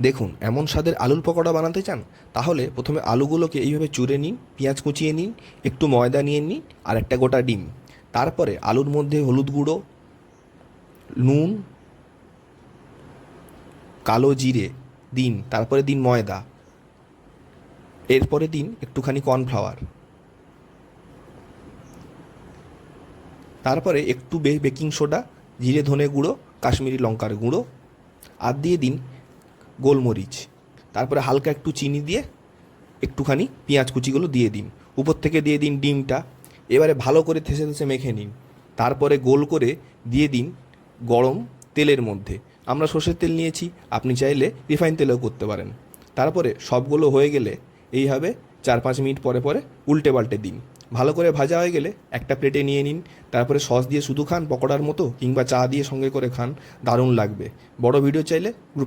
দেখুন, এমন স্বাদের আলুর পকোড়া বানাতে চান? তাহলে প্রথমে আলুগুলোকে এইভাবে চুড়ে নিন, পেঁয়াজ কুচিয়ে নিন, একটু ময়দা নিয়ে নিন আর একটা গোটা ডিম। তারপরে আলুর মধ্যে হলুদ গুঁড়ো, নুন, কালো জিরে দিন, তারপরে দিন ময়দা, এরপরে দিন একটুখানি কর্নফ্লাওয়ার, তারপরে একটু বেকিং সোডা, জিরে ধনে গুঁড়ো, কাশ্মীরি লঙ্কার গুঁড়ো আর দিয়ে দিন গোলমরিচ। তারপরে হালকা একটু চিনি দিয়ে একটুখানি পেঁয়াজ কুচিগুলো দিয়ে দিন, উপর থেকে দিয়ে দিন ডিমটা। এবারে ভালো করে থেসে থেসে মেখে নিন। তারপরে গোল করে দিয়ে দিন গরম তেলের মধ্যে। আমরা সর্ষের তেল নিয়েছি, আপনি চাইলে রিফাইন তেলেও করতে পারেন। তারপরে সবগুলো হয়ে গেলে এইভাবে 4-5 মিনিট পরে পরে উল্টে পাল্টে দিন। ভালো করে ভাজা হয়ে গেলে একটা প্লেটে নিয়ে নিন। তারপরে সস দিয়ে শুধু খান পকোড়ার মতো, কিংবা চা দিয়ে সঙ্গে করে খান, দারুণ লাগবে। বড় ভিডিও চাইলে গ্রুপে